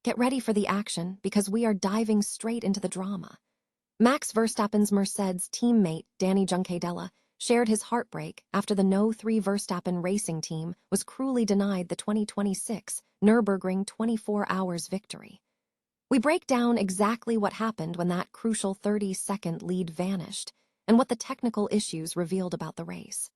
Get ready for the action because we are diving straight into the drama. Max Verstappen's Mercedes teammate, Dani Juncadella, shared his heartbreak after the No. 3 Verstappen racing team was cruelly denied the 2026 Nurburgring 24 hours victory. We break down exactly what happened when that crucial 30-second lead vanished and what the technical issues revealed about the race.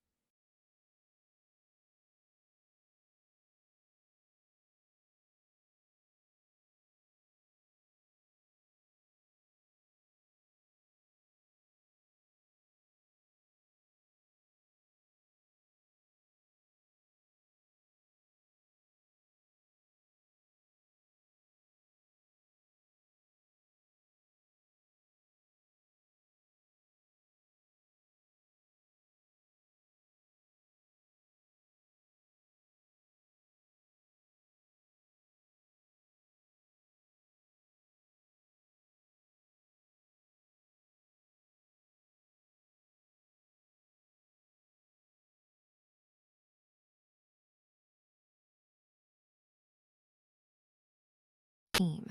Team.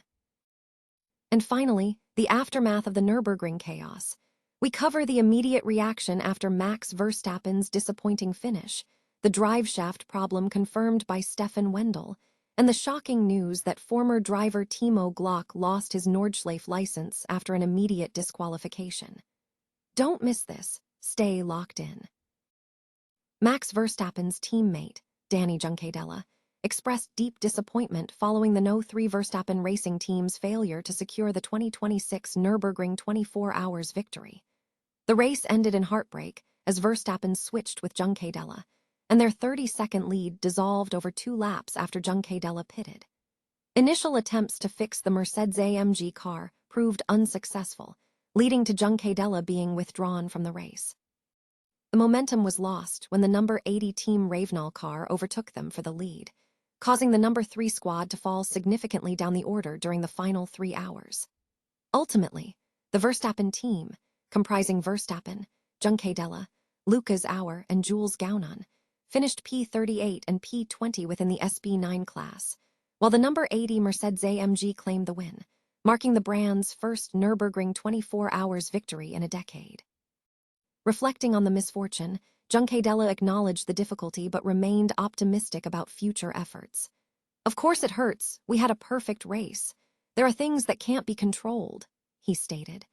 And finally, the aftermath of the Nurburgring chaos. We cover the immediate reaction after Max Verstappen's disappointing finish, the driveshaft problem confirmed by Stefan Wendell, and the shocking news that former driver Timo Glock lost his Nordschleife license after an immediate disqualification. Don't miss this. Stay locked in. Max Verstappen's teammate, Dani Juncadella, expressed deep disappointment following the No. 3 Verstappen racing team's failure to secure the 2026 Nürburgring 24 hours victory. The race ended in heartbreak as Verstappen switched with Juncadella, and their 30-second lead dissolved over 2 laps after Juncadella pitted. Initial attempts to fix the Mercedes-AMG car proved unsuccessful, leading to Juncadella being withdrawn from the race. The momentum was lost when the number 80 Team Ravenel car overtook them for the lead, causing the number 3 squad to fall significantly down the order during the final 3 hours. Ultimately, the Verstappen team, comprising Verstappen, Juncadella, Lucas Auer, and Jules Gounon, finished P38 and P20 within the SB9 class, while the number 80 Mercedes-AMG claimed the win, marking the brand's first Nürburgring 24 hours victory in a decade. Reflecting on the misfortune, Juncadella acknowledged the difficulty but remained optimistic about future efforts. "Of course it hurts. We had a perfect race. There are things that can't be controlled," he stated.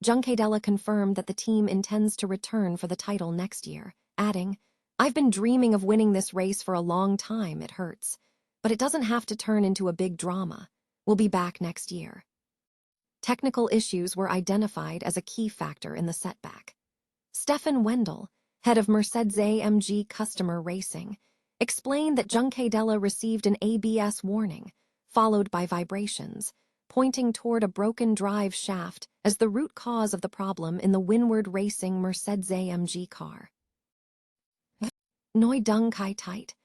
Juncadella confirmed that the team intends to return for the title next year, adding, "I've been dreaming of winning this race for a long time. It hurts. But it doesn't have to turn into a big drama. We'll be back next year." Technical issues were identified as a key factor in the setback. Stefan Wendell, head of Mercedes-AMG Customer Racing, explained that Juncadella received an ABS warning, followed by vibrations, pointing toward a broken drive shaft as the root cause of the problem in the Winward Racing Mercedes-AMG car. Neu Dung Kai Tight.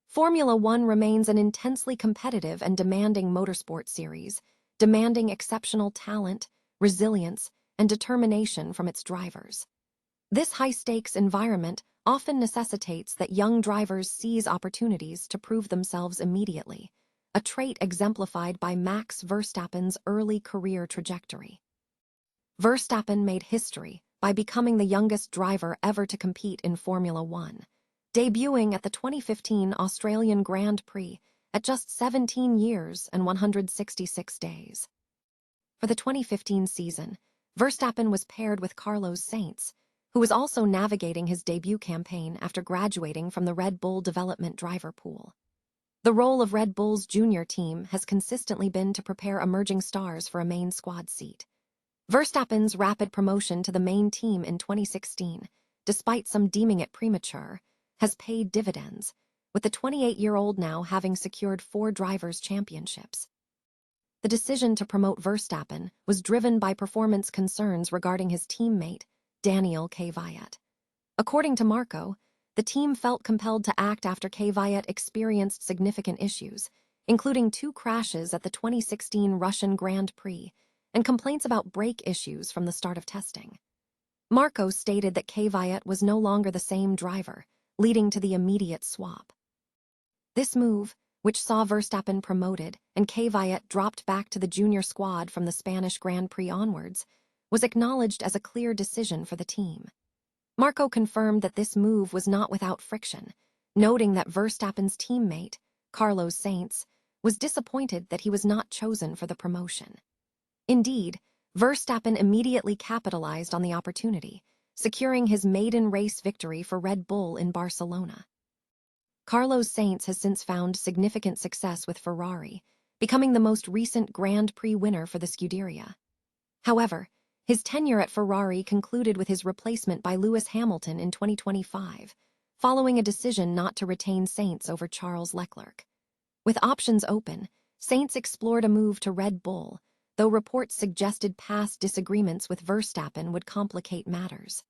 Formula One remains an intensely competitive and demanding motorsport series, demanding exceptional talent, resilience, and determination from its drivers. This high-stakes environment often necessitates that young drivers seize opportunities to prove themselves immediately, a trait exemplified by Max Verstappen's early career trajectory. Verstappen made history by becoming the youngest driver ever to compete in Formula One, debuting at the 2015 Australian Grand Prix at just 17 years and 166 days. For the 2015 season, Verstappen was paired with Carlos Sainz, who was also navigating his debut campaign after graduating from the Red Bull development driver pool. The role of Red Bull's junior team has consistently been to prepare emerging stars for a main squad seat. Verstappen's rapid promotion to the main team in 2016, despite some deeming it premature, has paid dividends, with the 28-year-old now having secured 4 drivers' championships. The decision to promote Verstappen was driven by performance concerns regarding his teammate, Daniel Kvyat. According to Marco, the team felt compelled to act after Kvyat experienced significant issues, including 2 crashes at the 2016 Russian Grand Prix and complaints about brake issues from the start of testing. Marco stated that Kvyat was no longer the same driver, leading to the immediate swap. This move, which saw Verstappen promoted and Kvyat dropped back to the junior squad from the Spanish Grand Prix onwards, was acknowledged as a clear decision for the team. Marco confirmed that this move was not without friction, noting that Verstappen's teammate, Carlos Sainz, was disappointed that he was not chosen for the promotion. Indeed, Verstappen immediately capitalized on the opportunity, securing his maiden race victory for Red Bull in Barcelona. Carlos Sainz has since found significant success with Ferrari, becoming the most recent Grand Prix winner for the Scuderia. However, his tenure at Ferrari concluded with his replacement by Lewis Hamilton in 2025, following a decision not to retain Sainz over Charles Leclerc. With options open, Sainz explored a move to Red Bull, though reports suggested past disagreements with Verstappen would complicate matters.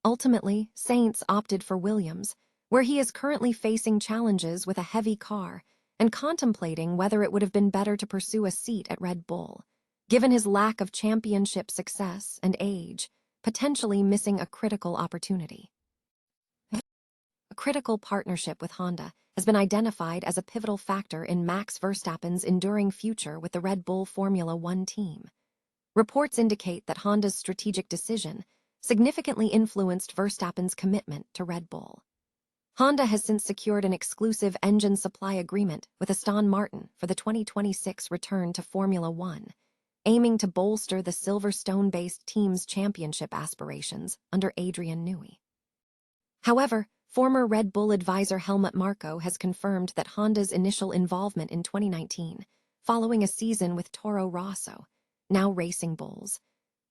Ultimately, Sainz opted for Williams, where he is currently facing challenges with a heavy car and contemplating whether it would have been better to pursue a seat at Red Bull, given his lack of championship success and age, potentially missing a critical opportunity. A critical partnership with Honda has been identified as a pivotal factor in Max Verstappen's enduring future with the Red Bull Formula One team. Reports indicate that Honda's strategic decision significantly influenced Verstappen's commitment to Red Bull. Honda has since secured an exclusive engine supply agreement with Aston Martin for the 2026 return to Formula One, aiming to bolster the Silverstone-based team's championship aspirations under Adrian Newey. However, former Red Bull advisor Helmut Marko has confirmed that Honda's initial involvement in 2019, following a season with Toro Rosso, now Racing Bulls,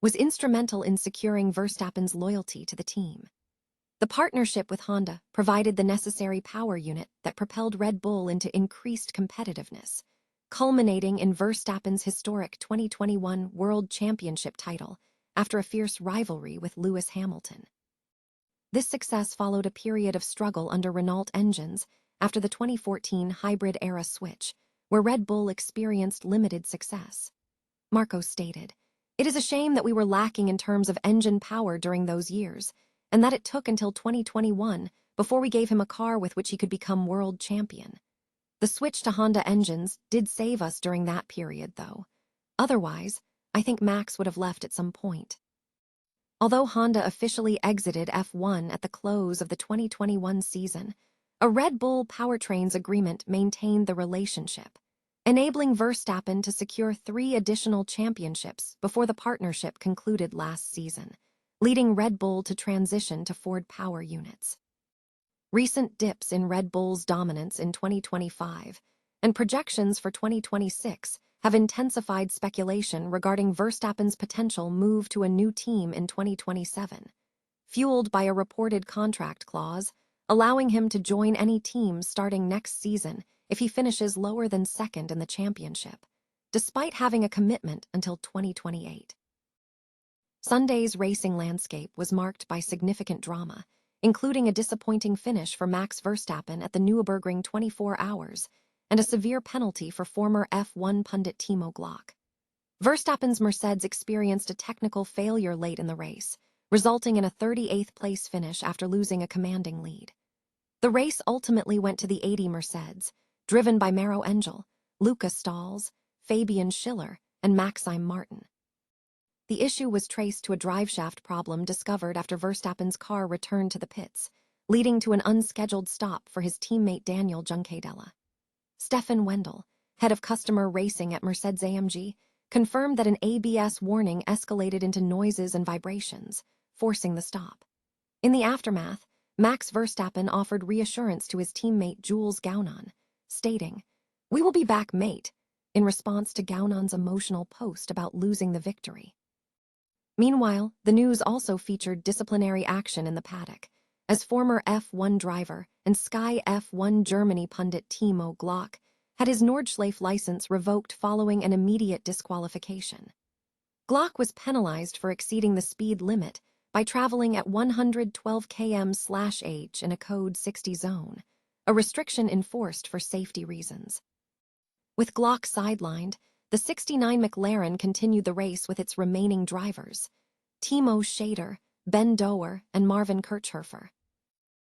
was instrumental in securing Verstappen's loyalty to the team. The partnership with Honda provided the necessary power unit that propelled Red Bull into increased competitiveness, culminating in Verstappen's historic 2021 World Championship title after a fierce rivalry with Lewis Hamilton. This success followed a period of struggle under Renault engines after the 2014 hybrid-era switch, where Red Bull experienced limited success. Marko stated, "It is a shame that we were lacking in terms of engine power during those years, and that it took until 2021 before we gave him a car with which he could become world champion. The switch to Honda engines did save us during that period, though. Otherwise, I think Max would have left at some point." Although Honda officially exited F1 at the close of the 2021 season, a Red Bull powertrains agreement maintained the relationship, enabling Verstappen to secure 3 additional championships before the partnership concluded last season, leading Red Bull to transition to Ford power units. Recent dips in Red Bull's dominance in 2025 and projections for 2026 have intensified speculation regarding Verstappen's potential move to a new team in 2027, fueled by a reported contract clause allowing him to join any team starting next season if he finishes lower than second in the championship, despite having a commitment until 2028. Sunday's racing landscape was marked by significant drama, including a disappointing finish for Max Verstappen at the Nurburgring 24 Hours and a severe penalty for former F1 pundit Timo Glock. Verstappen's Mercedes experienced a technical failure late in the race, resulting in a 38th place finish after losing a commanding lead. The race ultimately went to the 80 Mercedes, driven by Maro Engel, Lucas Stalls, Fabian Schiller, and Maxime Martin. The issue was traced to a driveshaft problem discovered after Verstappen's car returned to the pits, leading to an unscheduled stop for his teammate Dani Juncadella. Stefan Wendell, head of customer racing at Mercedes-AMG, confirmed that an ABS warning escalated into noises and vibrations, forcing the stop. In the aftermath, Max Verstappen offered reassurance to his teammate Jules Gounon, stating, "We will be back, mate," in response to Gounon's emotional post about losing the victory. Meanwhile, the news also featured disciplinary action in the paddock, as former F1 driver and Sky F1 Germany pundit Timo Glock had his Nordschleife license revoked following an immediate disqualification. Glock was penalized for exceeding the speed limit by traveling at 112 km/h in a code 60 zone, a restriction enforced for safety reasons. With Glock sidelined, the 69 McLaren continued the race with its remaining drivers, Timo Schader, Ben Dower, and Marvin Kirchhofer.